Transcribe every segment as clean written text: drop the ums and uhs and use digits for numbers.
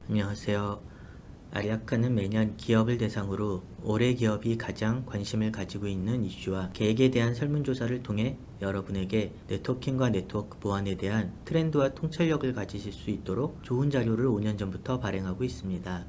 안녕하세요. 아리아카는 매년 기업을 대상으로 올해 기업이 가장 관심을 가지고 있는 이슈와 계획에 대한 설문조사를 통해 여러분에게 네트워킹과 네트워크 보안에 대한 트렌드와 통찰력을 가지실 수 있도록 좋은 자료를 5년 전부터 발행하고 있습니다.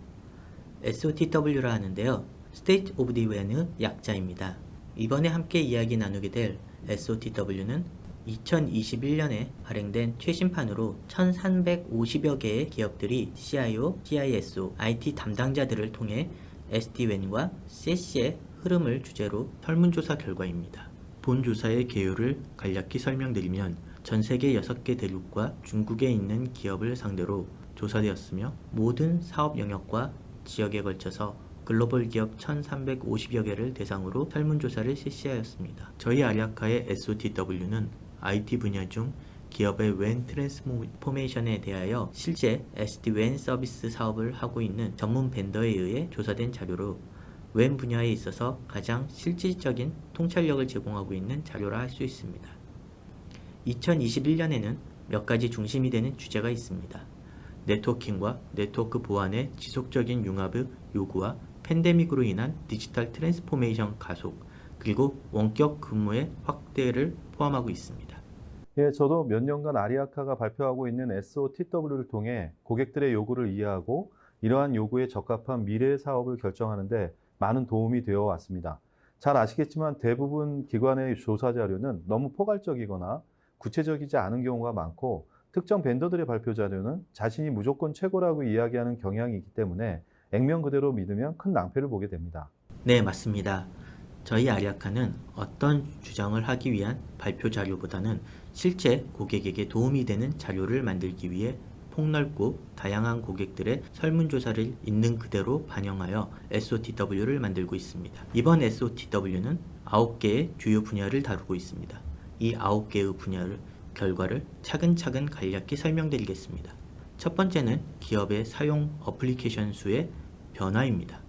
SOTW라 하는데요. State of the WAN의 약자입니다. 이번에 함께 이야기 나누게 될 SOTW는 2021년에 발행된 최신판으로 1350여 개의 기업들이 CIO, CISO, IT 담당자들을 통해 SD-WAN과 CS의 흐름을 주제로 설문조사 결과입니다. 본 조사의 개요를 간략히 설명드리면 전 세계 6개 대륙과 중국에 있는 기업을 상대로 조사되었으며 모든 사업 영역과 지역에 걸쳐서 글로벌 기업 1350여 개를 대상으로 설문조사를 실시하였습니다. 저희 아리아카의 SOTW는 IT 분야 중 기업의 WAN 트랜스포메이션에 대하여 실제 SD-WAN 서비스 사업을 하고 있는 전문 벤더에 의해 조사된 자료로 WAN 분야에 있어서 가장 실질적인 통찰력을 제공하고 있는 자료라 할 수 있습니다. 2021년에는 몇 가지 중심이 되는 주제가 있습니다. 네트워킹과 네트워크 보안의 지속적인 융합의 요구와 팬데믹으로 인한 디지털 트랜스포메이션 가속, 그리고 원격 근무의 확대를 포함하고 있습니다. 예, 저도 몇 년간 아리아카가 발표하고 있는 SOTW를 통해 고객들의 요구를 이해하고 이러한 요구에 적합한 미래 사업을 결정하는데 많은 도움이 되어 왔습니다. 잘 아시겠지만 대부분 기관의 조사 자료는 너무 포괄적이거나 구체적이지 않은 경우가 많고 특정 벤더들의 발표 자료는 자신이 무조건 최고라고 이야기하는 경향이 있기 때문에 액면 그대로 믿으면 큰 낭패를 보게 됩니다. 네, 맞습니다. 저희 아리아카는 어떤 주장을 하기 위한 발표 자료보다는 실제 고객에게 도움이 되는 자료를 만들기 위해 폭넓고 다양한 고객들의 설문조사를 있는 그대로 반영하여 SOTW를 만들고 있습니다. 이번 SOTW는 9개의 주요 분야를 다루고 있습니다. 이 9개의 분야를 결과를 차근차근 간략히 설명드리겠습니다. 첫 번째는 기업의 사용 어플리케이션 수의 변화입니다.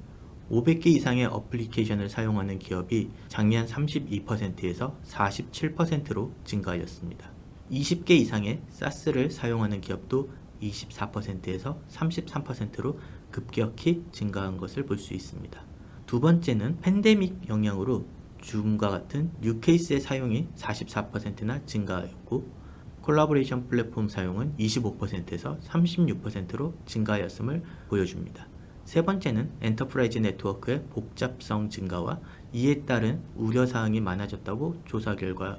500개 이상의 어플리케이션을 사용하는 기업이 작년 32%에서 47%로 증가하였습니다. 20개 이상의 SaaS를 사용하는 기업도 24%에서 33%로 급격히 증가한 것을 볼 수 있습니다. 두 번째는 팬데믹 영향으로 줌과 같은 뉴케이스의 사용이 44%나 증가하였고 콜라보레이션 플랫폼 사용은 25%에서 36%로 증가하였음을 보여줍니다. 세 번째는 엔터프라이즈 네트워크의 복잡성 증가와 이에 따른 우려사항이 많아졌다고 조사 결과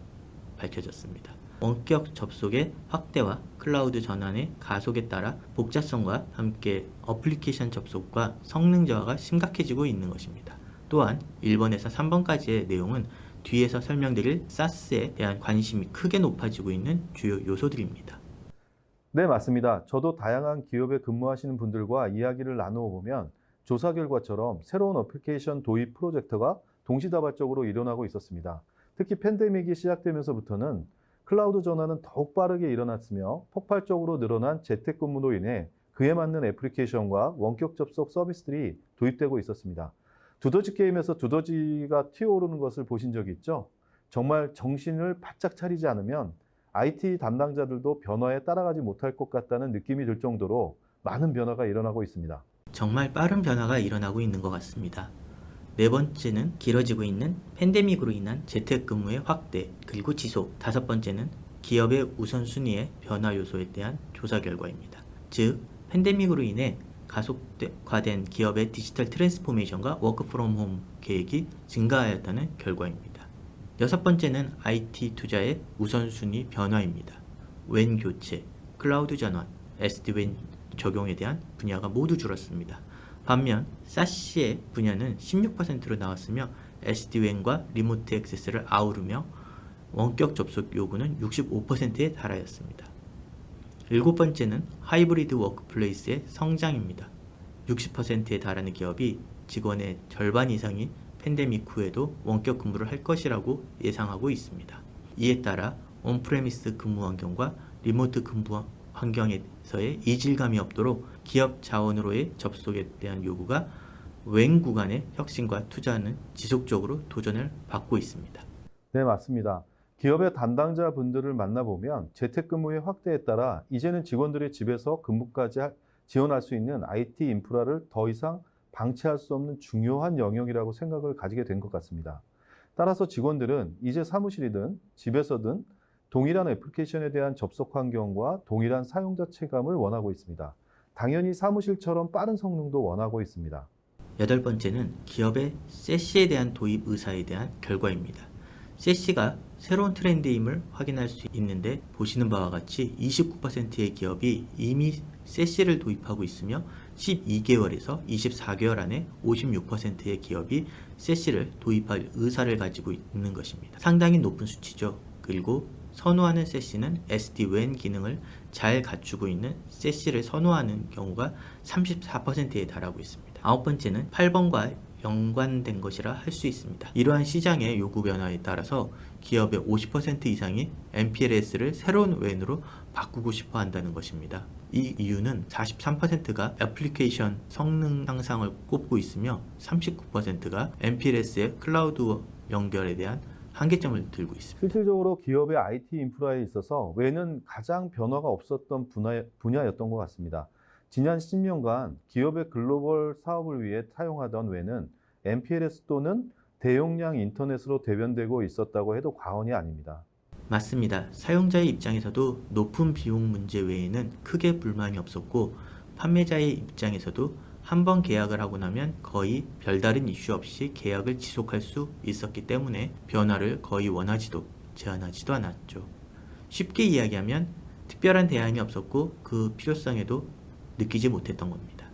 밝혀졌습니다. 원격 접속의 확대와 클라우드 전환의 가속에 따라 복잡성과 함께 어플리케이션 접속과 성능 저하가 심각해지고 있는 것입니다. 또한 1번에서 3번까지의 내용은 뒤에서 설명드릴 SaaS에 대한 관심이 크게 높아지고 있는 주요 요소들입니다. 네, 맞습니다. 저도 다양한 기업에 근무하시는 분들과 이야기를 나누어 보면 조사 결과처럼 새로운 어플리케이션 도입 프로젝트가 동시다발적으로 일어나고 있었습니다. 특히 팬데믹이 시작되면서부터는 클라우드 전환은 더욱 빠르게 일어났으며 폭발적으로 늘어난 재택근무로 인해 그에 맞는 애플리케이션과 원격 접속 서비스들이 도입되고 있었습니다. 두더지 게임에서 두더지가 튀어오르는 것을 보신 적이 있죠? 정말 정신을 바짝 차리지 않으면 IT 담당자들도 변화에 따라가지 못할 것 같다는 느낌이 들 정도로 많은 변화가 일어나고 있습니다. 정말 빠른 변화가 일어나고 있는 것 같습니다. 네 번째는 길어지고 있는 팬데믹으로 인한 재택근무의 확대 그리고 지속. 다섯 번째는 기업의 우선순위의 변화 요소에 대한 조사 결과입니다. 즉, 팬데믹으로 인해 가속화된 기업의 디지털 트랜스포메이션과 워크 프롬 홈 계획이 증가하였다는 결과입니다. 여섯 번째는 IT 투자의 우선순위 변화입니다. WAN 교체, 클라우드 전환, SD-WAN 적용에 대한 분야가 모두 줄었습니다. 반면 SaaS의 분야는 16%로 나왔으며 SD-WAN과 리모트 액세스를 아우르며 원격 접속 요구는 65%에 달하였습니다. 일곱 번째는 하이브리드 워크플레이스의 성장입니다. 60%에 달하는 기업이 직원의 절반 이상이 팬데믹 후에도 원격 근무를 할 것이라고 예상하고 있습니다. 이에 따라 온프레미스 근무 환경과 리모트 근무 환경에서의 이질감이 없도록 기업 자원으로의 접속에 대한 요구가 WAN 구간의 혁신과 투자는 지속적으로 도전을 받고 있습니다. 네, 맞습니다. 기업의 담당자분들을 만나보면 재택근무의 확대에 따라 이제는 직원들의 집에서 근무까지 지원할 수 있는 IT 인프라를 더 이상 방치할 수 없는 중요한 영역이라고 생각을 가지게 된 것 같습니다. 따라서 직원들은 이제 사무실이든 집에서든 동일한 애플리케이션에 대한 접속 환경과 동일한 사용자 체감을 원하고 있습니다. 당연히 사무실처럼 빠른 성능도 원하고 있습니다. 여덟 번째는 기업의 세시에 대한 도입 의사에 대한 결과입니다. 세시가 새로운 트렌드임을 확인할 수 있는데 보시는 바와 같이 29%의 기업이 이미 세시를 도입하고 있으며 12개월에서 24개월 안에 56%의 기업이 세시를 도입할 의사를 가지고 있는 것입니다. 상당히 높은 수치죠. 그리고 선호하는 세시는 SD-WAN 기능을 잘 갖추고 있는 세시를 선호하는 경우가 34%에 달하고 있습니다. 아홉 번째는 8번과 연관된 것이라 할 수 있습니다. 이러한 시장의 요구 변화에 따라서 기업의 50% 이상이 MPLS를 새로운 WAN으로 바꾸고 싶어 한다는 것입니다. 이 이유는 43%가 애플리케이션 성능 향상을 꼽고 있으며 39%가 MPLS의 클라우드 연결에 대한 한계점을 들고 있습니다. 실질적으로 기업의 IT 인프라에 있어서 WAN은 가장 변화가 없었던 분야였던 것 같습니다. 지난 10년간 기업의 글로벌 사업을 위해 사용하던 WAN은 MPLS 또는 대용량 인터넷으로 대변되고 있었다고 해도 과언이 아닙니다. 맞습니다. 사용자의 입장에서도 높은 비용 문제 외에는 크게 불만이 없었고 판매자의 입장에서도 한 번 계약을 하고 나면 거의 별다른 이슈 없이 계약을 지속할 수 있었기 때문에 변화를 거의 원하지도 제한하지도 않았죠. 쉽게 이야기하면 특별한 대안이 없었고 그 필요성에도 느끼지 못했던 겁니다.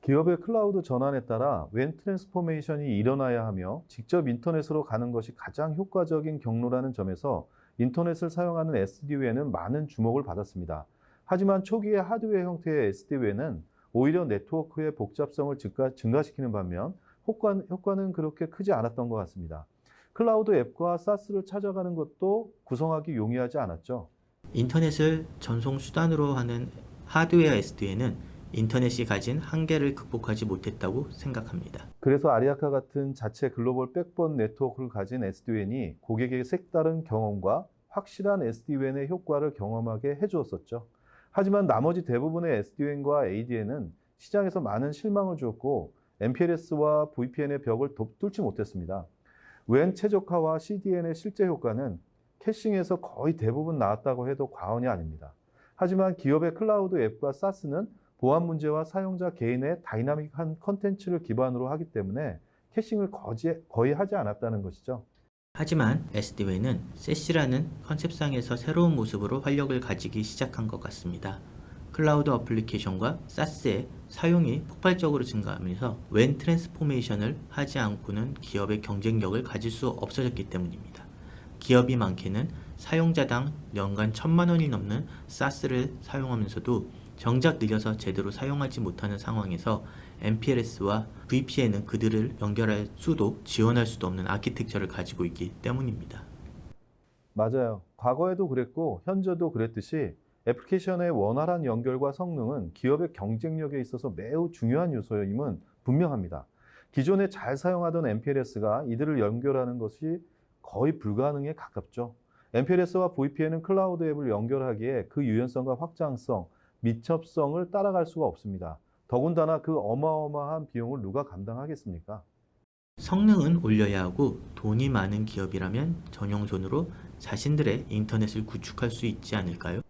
기업의 클라우드 전환에 따라 WAN 트랜스포메이션이 일어나야 하며 직접 인터넷으로 가는 것이 가장 효과적인 경로라는 점에서 인터넷을 사용하는 SD-WAN은 많은 주목을 받았습니다. 하지만 초기의 하드웨어 형태의 SD-WAN은 오히려 네트워크의 복잡성을 증가시키는 반면 효과는 그렇게 크지 않았던 것 같습니다. 클라우드 앱과 SaaS를 찾아가는 것도 구성하기 용이하지 않았죠. 인터넷을 전송 수단으로 하는 하드웨어 SD에는 인터넷이 가진 한계를 극복하지 못했다고 생각합니다. 그래서 아리아카 같은 자체 글로벌 백본 네트워크를 가진 SD-WAN이 고객에게 색다른 경험과 확실한 SD-WAN의 효과를 경험하게 해주었었죠. 하지만 나머지 대부분의 SD-WAN과 ADN은 시장에서 많은 실망을 주었고 MPLS와 VPN의 벽을 뚫지 못했습니다. WAN 최적화와 CDN의 실제 효과는 캐싱에서 거의 대부분 나왔다고 해도 과언이 아닙니다. 하지만 기업의 클라우드 앱과 SaaS는 보안 문제와 사용자 개인의 다이나믹한 컨텐츠를 기반으로 하기 때문에 캐싱을 거의 하지 않았다는 것이죠. 하지만 SD-WAN은 세시라는 컨셉상에서 새로운 모습으로 활력을 가지기 시작한 것 같습니다. 클라우드 어플리케이션과 SaaS의 사용이 폭발적으로 증가하면서 WAN 트랜스포메이션을 하지 않고는 기업의 경쟁력을 가질 수 없어졌기 때문입니다. 기업이 많게는 사용자당 연간 1,000만 원이 넘는 SaaS를 사용하면서도 정작 느려서 제대로 사용하지 못하는 상황에서 MPLS와 VPN은 그들을 연결할 수도 지원할 수도 없는 아키텍처를 가지고 있기 때문입니다. 맞아요. 과거에도 그랬고 현재도 그랬듯이 애플리케이션의 원활한 연결과 성능은 기업의 경쟁력에 있어서 매우 중요한 요소임은 분명합니다. 기존에 잘 사용하던 MPLS가 이들을 연결하는 것이 거의 불가능에 가깝죠. MPLS와 VPN은 클라우드 앱을 연결하기에 그 유연성과 확장성, 밀접성을 따라갈 수가 없습니다. 더군다나 그 어마어마한 비용을 누가 감당하겠습니까? 성능은 올려야 하고 돈이 많은 기업이라면 전용손으로 자신들의 인터넷을 구축할 수 있지 않을까요?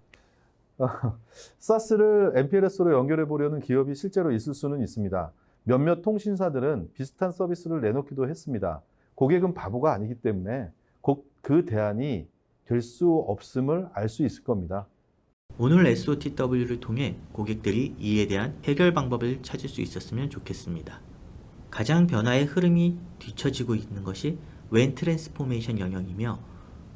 SaaS를 MPLS로 연결해 보려는 기업이 실제로 있을 수는 있습니다. 몇몇 통신사들은 비슷한 서비스를 내놓기도 했습니다. 고객은 바보가 아니기 때문에 곧 그 대안이 될 수 없음을 알 수 있을 겁니다. 오늘 SOTW를 통해 고객들이 이에 대한 해결 방법을 찾을 수 있었으면 좋겠습니다. 가장 변화의 흐름이 뒤처지고 있는 것이 WAN 트랜스포메이션 영역이며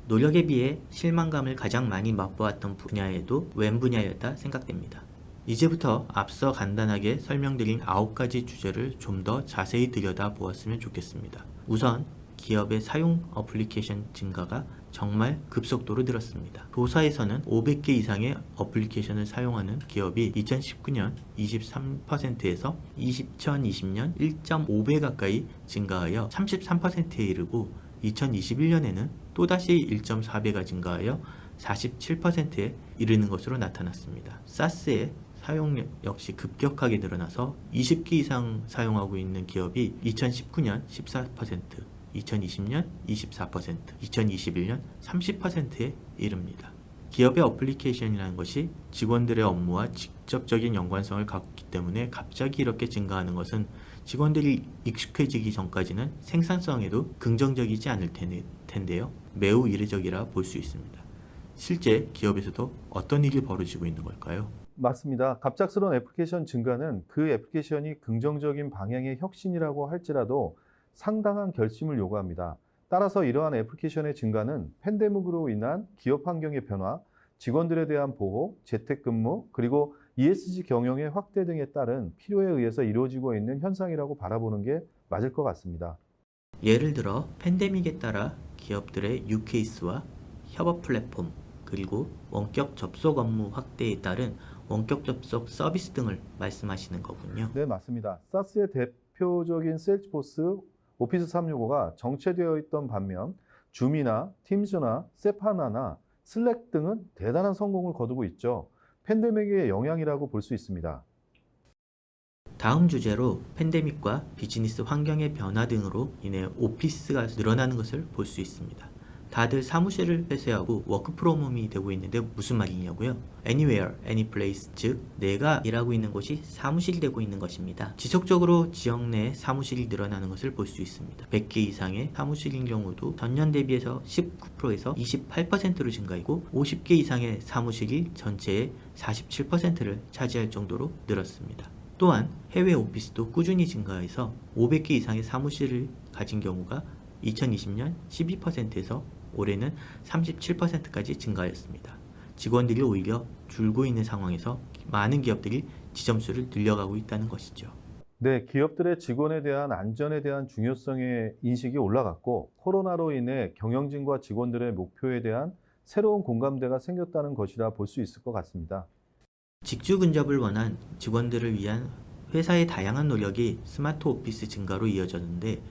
노력에 비해 실망감을 가장 많이 맛보았던 분야에도 WAN 분야였다 생각됩니다. 이제부터 앞서 간단하게 설명드린 9가지 주제를 좀 더 자세히 들여다보았으면 좋겠습니다. 우선 기업의 사용 어플리케이션 증가가 정말 급속도로 늘었습니다. 조사에서는 500개 이상의 어플리케이션을 사용하는 기업이 2019년 23%에서 2020년 1.5배 가까이 증가하여 33%에 이르고 2021년에는 또다시 1.4배가 증가하여 47%에 이르는 것으로 나타났습니다. SaaS의 사용력 역시 급격하게 늘어나서 20기 이상 사용하고 있는 기업이 2019년 14%, 2020년 24%, 2021년 30%에 이릅니다. 기업의 어플리케이션이라는 것이 직원들의 업무와 직접적인 연관성을 갖고 있기 때문에 갑자기 이렇게 증가하는 것은 직원들이 익숙해지기 전까지는 생산성에도 긍정적이지 않을 텐데요. 매우 이례적이라 볼 수 있습니다. 실제 기업에서도 어떤 일이 벌어지고 있는 걸까요? 맞습니다. 갑작스러운 애플리케이션 증가는 그 애플리케이션이 긍정적인 방향의 혁신이라고 할지라도 상당한 결심을 요구합니다. 따라서 이러한 애플리케이션의 증가는 팬데믹으로 인한 기업 환경의 변화, 직원들에 대한 보호, 재택근무, 그리고 ESG 경영의 확대 등에 따른 필요에 의해서 이루어지고 있는 현상이라고 바라보는 게 맞을 것 같습니다. 예를 들어 팬데믹에 따라 기업들의 유케이스와 협업 플랫폼, 그리고 원격 접속 업무 확대에 따른 원격 접속 서비스 등을 말씀하시는 거군요. 네, 맞습니다. 사스의 대표적인 세일즈포스 오피스 365가 정체되어 있던 반면 줌이나 팀즈나 세파나나 슬랙 등은 대단한 성공을 거두고 있죠. 팬데믹의 영향이라고 볼 수 있습니다. 다음 주제로 팬데믹과 비즈니스 환경의 변화 등으로 인해 오피스가 늘어나는 것을 볼 수 있습니다. 다들 사무실을 폐쇄하고 워크 프롬 홈이 되고 있는데 무슨 말이냐고요? Anywhere, Anyplace, 즉 내가 일하고 있는 곳이 사무실이 되고 있는 것입니다. 지속적으로 지역 내 사무실이 늘어나는 것을 볼 수 있습니다. 100개 이상의 사무실인 경우도 전년 대비해서 19%에서 28%로 증가했고 50개 이상의 사무실이 전체의 47%를 차지할 정도로 늘었습니다. 또한 해외 오피스도 꾸준히 증가해서 500개 이상의 사무실을 가진 경우가 2020년 12%에서 올해는 37%까지 증가하였습니다. 직원들이 오히려 줄고 있는 상황에서 많은 기업들이 지점수를 늘려가고 있다는 것이죠. 네, 기업들의 직원에 대한 안전에 대한 중요성의 인식이 올라갔고 코로나로 인해 경영진과 직원들의 목표에 대한 새로운 공감대가 생겼다는 것이라 볼 수 있을 것 같습니다. 직주 근접을 원한 직원들을 위한 회사의 다양한 노력이 스마트 오피스 증가로 이어졌는데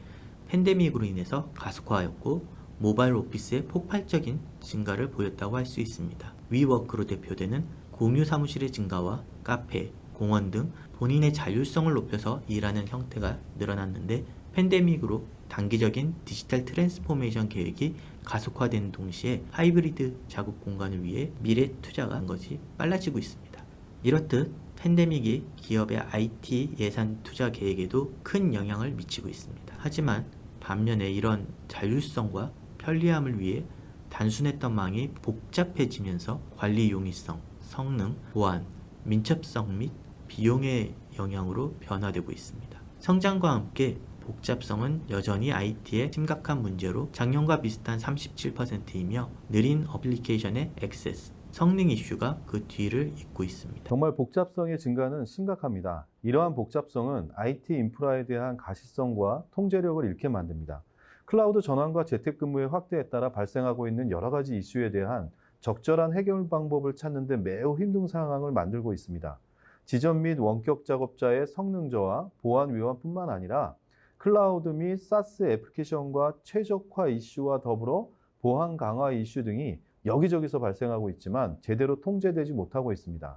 팬데믹으로 인해서 가속화하였고 모바일 오피스의 폭발적인 증가를 보였다고 할 수 있습니다. 위워크로 대표되는 공유 사무실의 증가와 카페, 공원 등 본인의 자율성을 높여서 일하는 형태가 늘어났는데 팬데믹으로 단기적인 디지털 트랜스포메이션 계획이 가속화되는 동시에 하이브리드 작업 공간을 위해 미래 투자가 한 것이 빨라지고 있습니다. 이렇듯 팬데믹이 기업의 IT 예산 투자 계획에도 큰 영향을 미치고 있습니다. 하지만 반면에 이런 자율성과 편리함을 위해 단순했던 망이 복잡해지면서 관리 용이성, 성능, 보안, 민첩성 및 비용의 영향으로 변화되고 있습니다. 성장과 함께 복잡성은 여전히 IT의 심각한 문제로 작년과 비슷한 37%이며 느린 어플리케이션의 액세스, 성능 이슈가 그 뒤를 잇고 있습니다. 정말 복잡성의 증가는 심각합니다. 이러한 복잡성은 IT 인프라에 대한 가시성과 통제력을 잃게 만듭니다. 클라우드 전환과 재택근무의 확대에 따라 발생하고 있는 여러 가지 이슈에 대한 적절한 해결 방법을 찾는 데 매우 힘든 상황을 만들고 있습니다. 지점 및 원격 작업자의 성능 저하, 보안 위반뿐만 아니라 클라우드 및 사스 애플리케이션과 최적화 이슈와 더불어 보안 강화 이슈 등이 여기저기서 발생하고 있지만 제대로 통제되지 못하고 있습니다.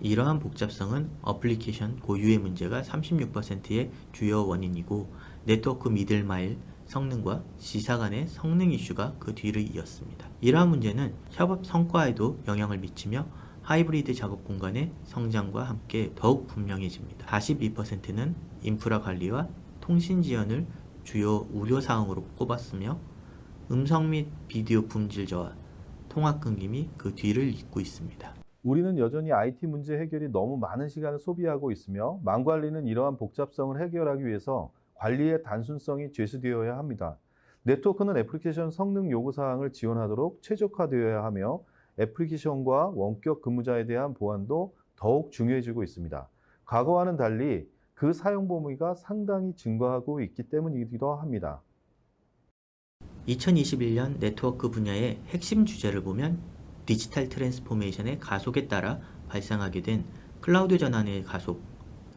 이러한 복잡성은 어플리케이션 고유의 문제가 36%의 주요 원인이고 네트워크 미들마일 성능과 지사 간의 성능 이슈가 그 뒤를 이었습니다. 이러한 문제는 협업 성과에도 영향을 미치며 하이브리드 작업 공간의 성장과 함께 더욱 분명해집니다. 42%는 인프라 관리와 통신 지연을 주요 우려사항으로 꼽았으며 음성 및 비디오 품질 저하, 통화 끊김이 그 뒤를 잇고 있습니다. 우리는 여전히 IT 문제 해결이 너무 많은 시간을 소비하고 있으며 망관리는 이러한 복잡성을 해결하기 위해서 관리의 단순성이 제시되어야 합니다. 네트워크는 애플리케이션 성능 요구사항을 지원하도록 최적화되어야 하며 애플리케이션과 원격 근무자에 대한 보안도 더욱 중요해지고 있습니다. 과거와는 달리 그 사용 범위가 상당히 증가하고 있기 때문이기도 합니다. 2021년 네트워크 분야의 핵심 주제를 보면 디지털 트랜스포메이션의 가속에 따라 발생하게 된 클라우드 전환의 가속,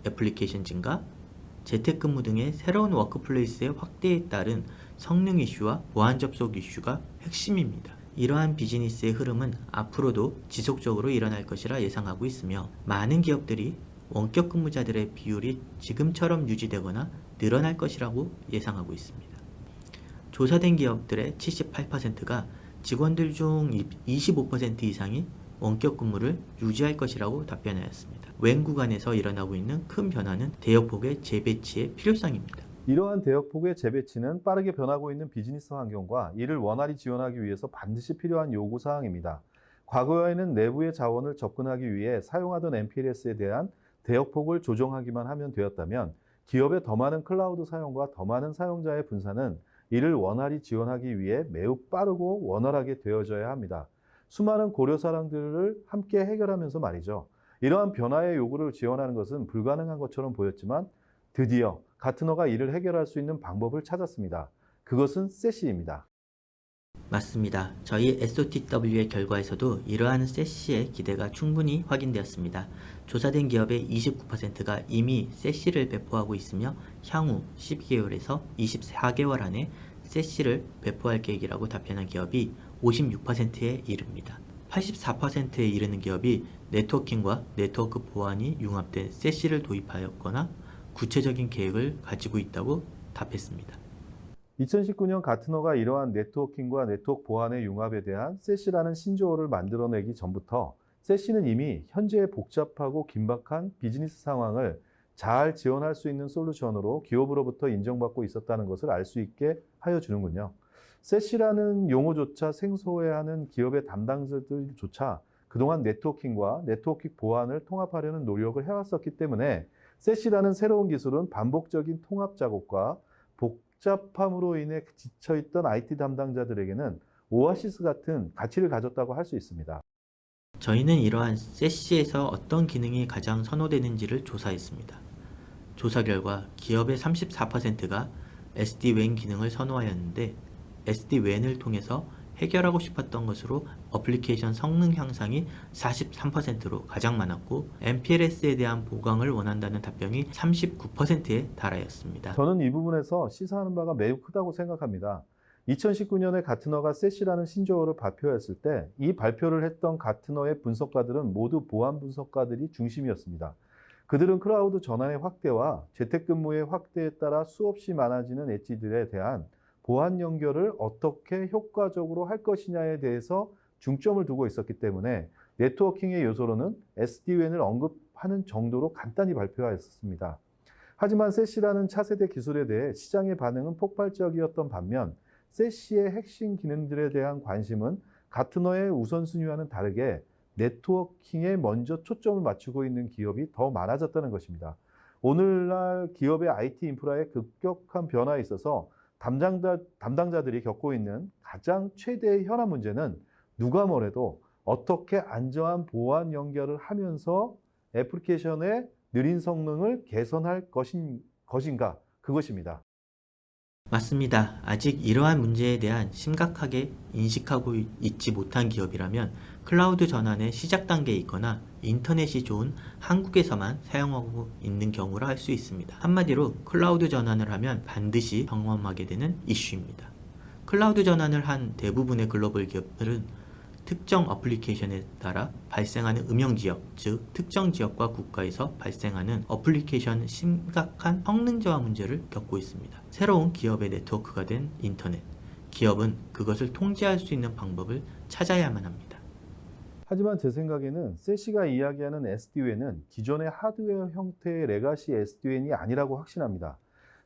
애플리케이션 증가, 재택근무 등의 새로운 워크플레이스의 확대에 따른 성능 이슈와 보안 접속 이슈가 핵심입니다. 이러한 비즈니스의 흐름은 앞으로도 지속적으로 일어날 것이라 예상하고 있으며 많은 기업들이 원격 근무자들의 비율이 지금처럼 유지되거나 늘어날 것이라고 예상하고 있습니다. 조사된 기업들의 78%가 직원들 중 25% 이상이 원격 근무를 유지할 것이라고 답변하였습니다. 웬 구간에서 일어나고 있는 큰 변화는 대역폭의 재배치의 필요성입니다. 이러한 대역폭의 재배치는 빠르게 변하고 있는 비즈니스 환경과 이를 원활히 지원하기 위해서 반드시 필요한 요구사항입니다. 과거에는 내부의 자원을 접근하기 위해 사용하던 MPLS에 대한 대역폭을 조정하기만 하면 되었다면 기업의 더 많은 클라우드 사용과 더 많은 사용자의 분산은 이를 원활히 지원하기 위해 매우 빠르고 원활하게 되어져야 합니다. 수많은 고려사항들을 함께 해결하면서 말이죠. 이러한 변화의 요구를 지원하는 것은 불가능한 것처럼 보였지만 드디어 가트너가 이를 해결할 수 있는 방법을 찾았습니다. 그것은 세시입니다. 맞습니다. 저희 SOTW의 결과에서도 이러한 세시의 기대가 충분히 확인되었습니다. 조사된 기업의 29%가 이미 세시를 배포하고 있으며 향후 12개월에서 24개월 안에 세시를 배포할 계획이라고 답변한 기업이 56%에 이릅니다. 84%에 이르는 기업이 네트워킹과 네트워크 보안이 융합된 세시를 도입하였거나 구체적인 계획을 가지고 있다고 답했습니다. 2019년 가트너가 이러한 네트워킹과 네트워크 보안의 융합에 대한 세시라는 신조어를 만들어내기 전부터 세시는 이미 현재의 복잡하고 긴박한 비즈니스 상황을 잘 지원할 수 있는 솔루션으로 기업으로부터 인정받고 있었다는 것을 알 수 있게 하여 주는군요. 세시라는 용어조차 생소해하는 기업의 담당자들조차 그동안 네트워킹과 네트워킹 보안을 통합하려는 노력을 해왔었기 때문에 세시라는 새로운 기술은 반복적인 통합 작업과 복잡함으로 인해 지쳐있던 IT 담당자들에게는 오아시스 같은 가치를 가졌다고 할 수 있습니다. 저희는 이러한 세시에서 어떤 기능이 가장 선호되는지를 조사했습니다. 조사 결과 기업의 34%가 SD-WAN 기능을 선호하였는데 SD-WAN을 통해서 해결하고 싶었던 것으로 어플리케이션 성능 향상이 43%로 가장 많았고 MPLS에 대한 보강을 원한다는 답변이 39%에 달하였습니다. 저는 이 부분에서 시사하는 바가 매우 크다고 생각합니다. 2019년에 가트너가 세시라는 신조어를 발표했을 때 이 발표를 했던 가트너의 분석가들은 모두 보안 분석가들이 중심이었습니다. 그들은 클라우드 전환의 확대와 재택근무의 확대에 따라 수없이 많아지는 엣지들에 대한 보안 연결을 어떻게 효과적으로 할 것이냐에 대해서 중점을 두고 있었기 때문에 네트워킹의 요소로는 SD-WAN을 언급하는 정도로 간단히 발표하였습니다. 하지만 세시라는 차세대 기술에 대해 시장의 반응은 폭발적이었던 반면 세시의 핵심 기능들에 대한 관심은 가트너의 우선순위와는 다르게 네트워킹에 먼저 초점을 맞추고 있는 기업이 더 많아졌다는 것입니다. 오늘날 기업의 IT 인프라의 급격한 변화에 있어서 담당자들이 겪고 있는 가장 최대의 현안 문제는 누가 뭐래도 어떻게 안전한 보안 연결을 하면서 애플리케이션의 느린 성능을 개선할 것인가 그것입니다. 맞습니다. 아직 이러한 문제에 대한 심각하게 인식하고 있지 못한 기업이라면 클라우드 전환의 시작 단계에 있거나 인터넷이 좋은 한국에서만 사용하고 있는 경우라 할 수 있습니다. 한마디로 클라우드 전환을 하면 반드시 경험하게 되는 이슈입니다. 클라우드 전환을 한 대부분의 글로벌 기업들은 특정 어플리케이션에 따라 발생하는 음영지역, 즉 특정 지역과 국가에서 발생하는 어플리케이션 심각한 성능 저하 문제를 겪고 있습니다. 새로운 기업의 네트워크가 된 인터넷, 기업은 그것을 통제할 수 있는 방법을 찾아야만 합니다. 하지만 제 생각에는 세시가 이야기하는 SD-WAN은 기존의 하드웨어 형태의 레가시 SD-WAN이 아니라고 확신합니다.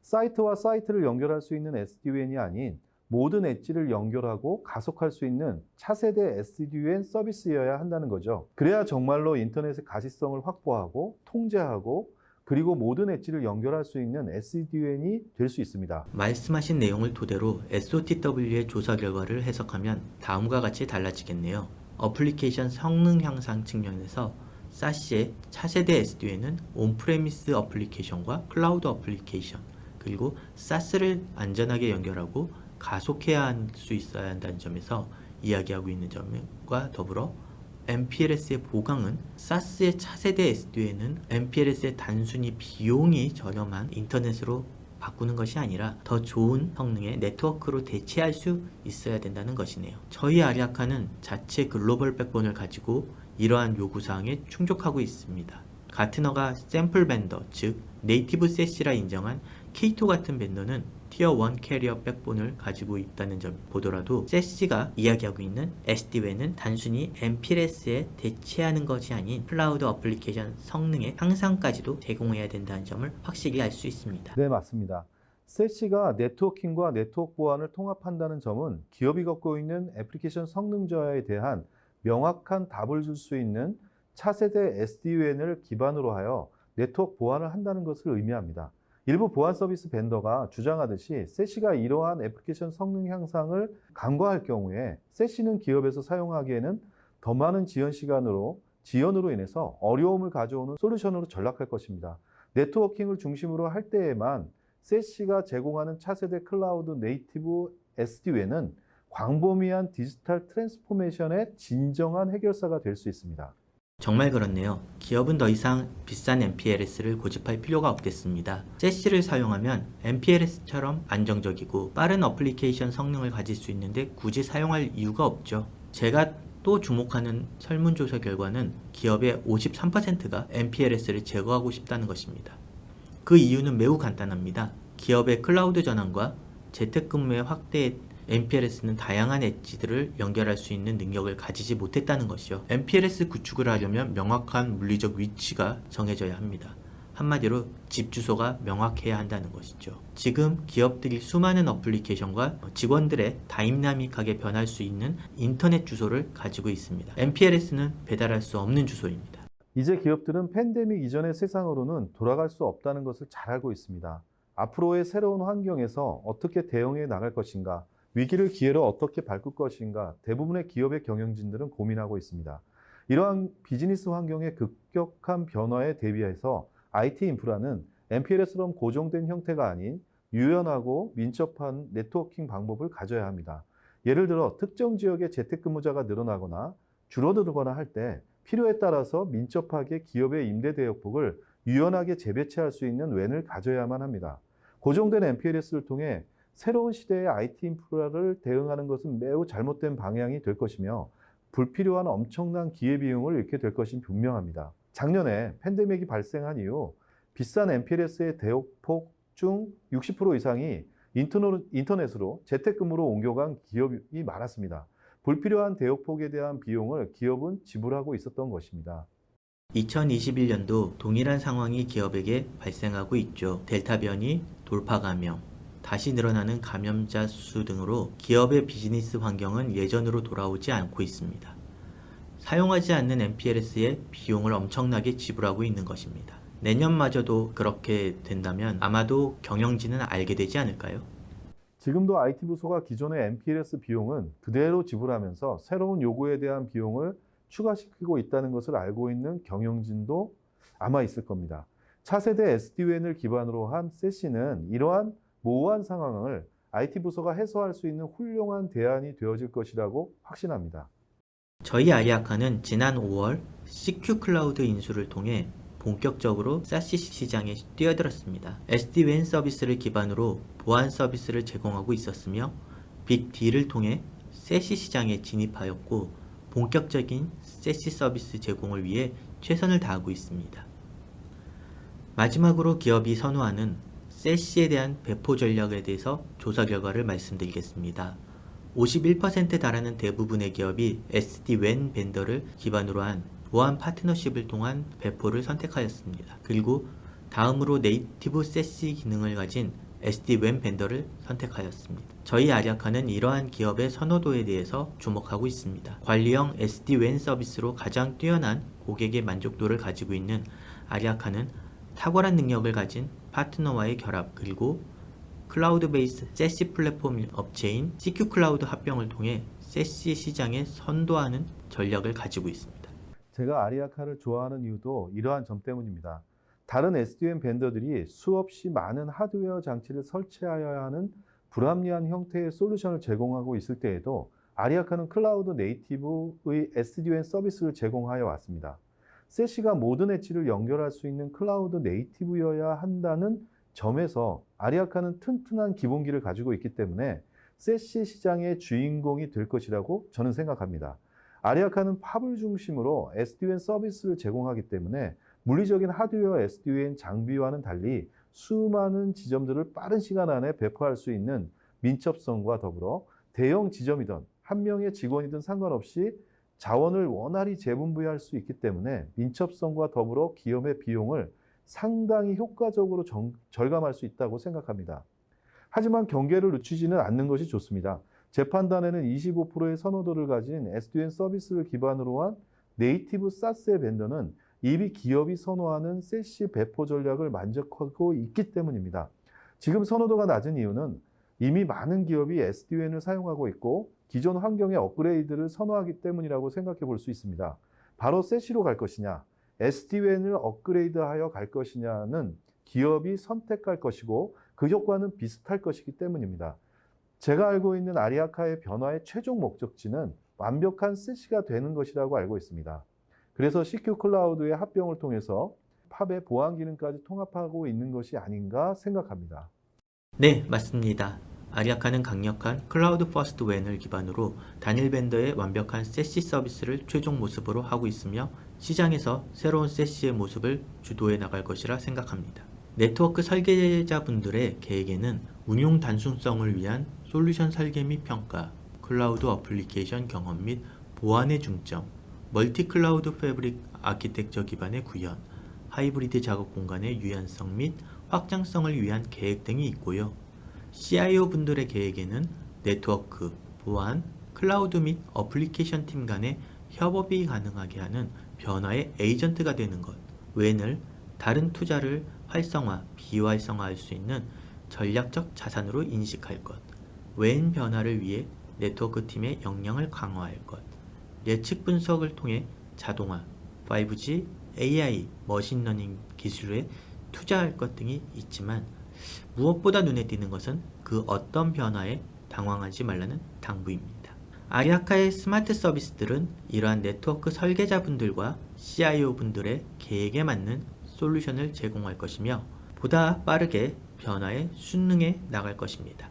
사이트와 사이트를 연결할 수 있는 SD-WAN이 아닌 모든 엣지를 연결하고 가속할 수 있는 차세대 SD-WAN 서비스여야 한다는 거죠. 그래야 정말로 인터넷의 가시성을 확보하고 통제하고 그리고 모든 엣지를 연결할 수 있는 SD-WAN이 될 수 있습니다. 말씀하신 내용을 토대로 SOTW의 조사 결과를 해석하면 다음과 같이 달라지겠네요. 어플리케이션 성능 향상 측면에서 사시의 차세대 SD-WAN은 온프레미스 어플리케이션과 클라우드 어플리케이션 그리고 사스를 안전하게 연결하고 가속해야 할 수 있어야 한다는 점에서 이야기하고 있는 점과 더불어 MPLS의 보강은 사스의 차세대 SD-WAN은 MPLS의 단순히 비용이 저렴한 인터넷으로 바꾸는 것이 아니라 더 좋은 성능의 네트워크로 대체할 수 있어야 된다는 것이네요. 저희 아리아카는 자체 글로벌 백본을 가지고 이러한 요구사항에 충족하고 있습니다. 가트너가 샘플 벤더, 즉 네이티브 세시라 인정한 K2 같은 벤더는 티어 1 캐리어 백본을 가지고 있다는 점 보더라도 세시가 이야기하고 있는 SD-WAN은 단순히 MPLS에 대체하는 것이 아닌 클라우드 어플리케이션 성능의 향상까지도 제공해야 된다는 점을 확실히 알 수 있습니다. 네, 맞습니다. 세시가 네트워킹과 네트워크 보안을 통합한다는 점은 기업이 갖고 있는 애플리케이션 성능 저하에 대한 명확한 답을 줄 수 있는 차세대 SD-WAN을 기반으로 하여 네트워크 보안을 한다는 것을 의미합니다. 일부 보안 서비스 벤더가 주장하듯이 세시가 이러한 애플리케이션 성능 향상을 간과할 경우에 세시는 기업에서 사용하기에는 더 많은 지연으로 인해서 어려움을 가져오는 솔루션으로 전락할 것입니다. 네트워킹을 중심으로 할 때에만 세시가 제공하는 차세대 클라우드 네이티브 SD-WAN은 광범위한 디지털 트랜스포메이션의 진정한 해결사가 될 수 있습니다. 정말 그렇네요. 기업은 더 이상 비싼 MPLS를 고집할 필요가 없겠습니다. 세시를 사용하면 MPLS처럼 안정적이고 빠른 어플리케이션 성능을 가질 수 있는데 굳이 사용할 이유가 없죠. 제가 또 주목하는 설문조사 결과는 기업의 53%가 MPLS를 제거하고 싶다는 것입니다. 그 이유는 매우 간단합니다. 기업의 클라우드 전환과 재택근무의 확대에 MPLS는 다양한 엣지들을 연결할 수 있는 능력을 가지지 못했다는 것이요. MPLS 구축을 하려면 명확한 물리적 위치가 정해져야 합니다. 한마디로 집 주소가 명확해야 한다는 것이죠. 지금 기업들이 수많은 어플리케이션과 직원들의 다이나믹하게 변할 수 있는 인터넷 주소를 가지고 있습니다. MPLS는 배달할 수 없는 주소입니다. 이제 기업들은 팬데믹 이전의 세상으로는 돌아갈 수 없다는 것을 잘 알고 있습니다. 앞으로의 새로운 환경에서 어떻게 대응해 나갈 것인가, 위기를 기회로 어떻게 바꿀 것인가 대부분의 기업의 경영진들은 고민하고 있습니다. 이러한 비즈니스 환경의 급격한 변화에 대비해서 IT 인프라는 MPLS처럼 고정된 형태가 아닌 유연하고 민첩한 네트워킹 방법을 가져야 합니다. 예를 들어 특정 지역의 재택근무자가 늘어나거나 줄어들거나 할 때 필요에 따라서 민첩하게 기업의 임대 대역폭을 유연하게 재배치할 수 있는 웬을 가져야만 합니다. 고정된 MPLS를 통해 새로운 시대의 IT 인프라를 대응하는 것은 매우 잘못된 방향이 될 것이며 불필요한 엄청난 기회비용을 잃게 될 것이 분명합니다. 작년에 팬데믹이 발생한 이후 비싼 MPLS의 대역폭 중 60% 이상이 인터넷으로 재택근무로 옮겨간 기업이 많았습니다. 불필요한 대역폭에 대한 비용을 기업은 지불하고 있었던 것입니다. 2021년도 동일한 상황이 기업에게 발생하고 있죠. 델타 변이, 돌파 감염, 다시 늘어나는 감염자 수 등으로 기업의 비즈니스 환경은 예전으로 돌아오지 않고 있습니다. 사용하지 않는 MPLS에 비용을 엄청나게 지불하고 있는 것입니다. 내년마저도 그렇게 된다면 아마도 경영진은 알게 되지 않을까요? 지금도 IT 부서가 기존의 MPLS 비용은 그대로 지불하면서 새로운 요구에 대한 비용을 추가시키고 있다는 것을 알고 있는 경영진도 아마 있을 겁니다. 차세대 SD-WAN을 기반으로 한 세시는 이러한 모호한 상황을 IT 부서가 해소할 수 있는 훌륭한 대안이 되어질 것이라고 확신합니다. 저희 아리아카는 지난 5월 CQ 클라우드 인수를 통해 본격적으로 SASE 시장에 뛰어들었습니다. SD-WAN 서비스를 기반으로 보안 서비스를 제공하고 있었으며 빅D를 통해 SASE 시장에 진입하였고 본격적인 SASE 서비스 제공을 위해 최선을 다하고 있습니다. 마지막으로 기업이 선호하는 SASE에 대한 배포 전략에 대해서 조사 결과를 말씀드리겠습니다. 51%에 달하는 대부분의 기업이 SD-WAN 벤더를 기반으로 한 보안 파트너십을 통한 배포를 선택하였습니다. 그리고 다음으로 네이티브 SASE 기능을 가진 SD-WAN 벤더를 선택하였습니다. 저희 아리아카는 이러한 기업의 선호도에 대해서 주목하고 있습니다. 관리형 SD-WAN 서비스로 가장 뛰어난 고객의 만족도를 가지고 있는 아리아카는 탁월한 능력을 가진 파트너와의 결합 그리고 클라우드 베이스 SASE 플랫폼 업체인 CQ 클라우드 합병을 통해 SASE 시장에 선도하는 전략을 가지고 있습니다. 제가 아리아카를 좋아하는 이유도 이러한 점 때문입니다. 다른 SD-WAN 벤더들이 수없이 많은 하드웨어 장치를 설치하여야 하는 불합리한 형태의 솔루션을 제공하고 있을 때에도 아리아카는 클라우드 네이티브의 SD-WAN 서비스를 제공하여 왔습니다. 세시가 모든 엣지를 연결할 수 있는 클라우드 네이티브여야 한다는 점에서 아리아카는 튼튼한 기본기를 가지고 있기 때문에 세시 시장의 주인공이 될 것이라고 저는 생각합니다. 아리아카는 팝을 중심으로 SD-WAN 서비스를 제공하기 때문에 물리적인 하드웨어 SD-WAN 장비와는 달리 수많은 지점들을 빠른 시간 안에 배포할 수 있는 민첩성과 더불어 대형 지점이든 한 명의 직원이든 상관없이 자원을 원활히 재분배할 수 있기 때문에 민첩성과 더불어 기업의 비용을 상당히 효과적으로 절감할 수 있다고 생각합니다. 하지만 경계를 늦추지는 않는 것이 좋습니다. 제 판단에는 25%의 선호도를 가진 SD-WAN 서비스를 기반으로 한 네이티브 사스의 벤더는 이미 기업이 선호하는 세시 배포 전략을 만족하고 있기 때문입니다. 지금 선호도가 낮은 이유는 이미 많은 기업이 SD-WAN을 사용하고 있고 기존 환경의 업그레이드를 선호하기 때문이라고 생각해 볼 수 있습니다. 바로 세시로 갈 것이냐, SD-WAN을 업그레이드하여 갈 것이냐는 기업이 선택할 것이고 그 효과는 비슷할 것이기 때문입니다. 제가 알고 있는 아리아카의 변화의 최종 목적지는 완벽한 세시가 되는 것이라고 알고 있습니다. 그래서 CQ 클라우드의 합병을 통해서 팝의 보안 기능까지 통합하고 있는 것이 아닌가 생각합니다. 네, 맞습니다. 아리아카는 강력한 클라우드 퍼스트 웬을 기반으로 단일 벤더의 완벽한 세시 서비스를 최종 모습으로 하고 있으며 시장에서 새로운 세시의 모습을 주도해 나갈 것이라 생각합니다. 네트워크 설계자분들의 계획에는 운용 단순성을 위한 솔루션 설계 및 평가, 클라우드 어플리케이션 경험 및 보안의 중점, 멀티 클라우드 패브릭 아키텍처 기반의 구현, 하이브리드 작업 공간의 유연성 및 확장성을 위한 계획 등이 있고요. CIO 분들의 계획에는 네트워크, 보안, 클라우드 및 어플리케이션 팀 간의 협업이 가능하게 하는 변화의 에이전트가 되는 것, 웬을 다른 투자를 활성화, 비활성화할 수 있는 전략적 자산으로 인식할 것, 웬 변화를 위해 네트워크 팀의 역량을 강화할 것, 예측 분석을 통해 자동화, 5G, AI, 머신러닝 기술에 투자할 것 등이 있지만 무엇보다 눈에 띄는 것은 그 어떤 변화에 당황하지 말라는 당부입니다. 아리아카의 스마트 서비스들은 이러한 네트워크 설계자분들과 CIO분들의 계획에 맞는 솔루션을 제공할 것이며 보다 빠르게 변화에 순응해 나갈 것입니다.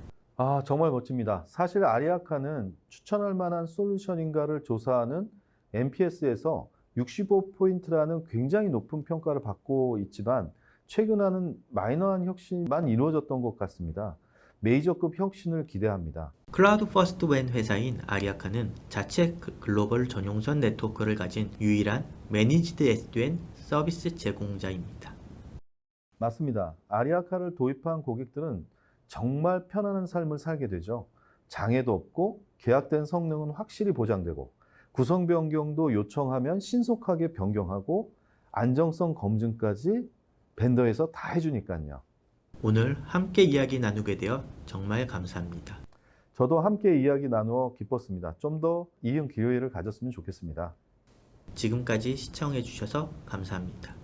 정말 멋집니다. 사실 아리아카는 추천할 만한 솔루션인가를 조사하는 NPS에서 65포인트라는 굉장히 높은 평가를 받고 있지만 최근에는 마이너한 혁신만 이루어졌던 것 같습니다. 메이저급 혁신을 기대합니다. 클라우드 퍼스트 웬 회사인 아리아카는 자체 글로벌 전용선 네트워크를 가진 유일한 매니지드 SD-WAN 서비스 제공자입니다. 맞습니다. 아리아카를 도입한 고객들은 정말 편안한 삶을 살게 되죠. 장애도 없고 계약된 성능은 확실히 보장되고 구성 변경도 요청하면 신속하게 변경하고 안정성 검증까지 벤더에서 다 해주니까요. 오늘 함께 이야기 나누게 되어 정말 감사합니다. 저도 함께 이야기 나누어 기뻤습니다. 좀 더 이은 기회를 가졌으면 좋겠습니다. 지금까지 시청해 주셔서 감사합니다.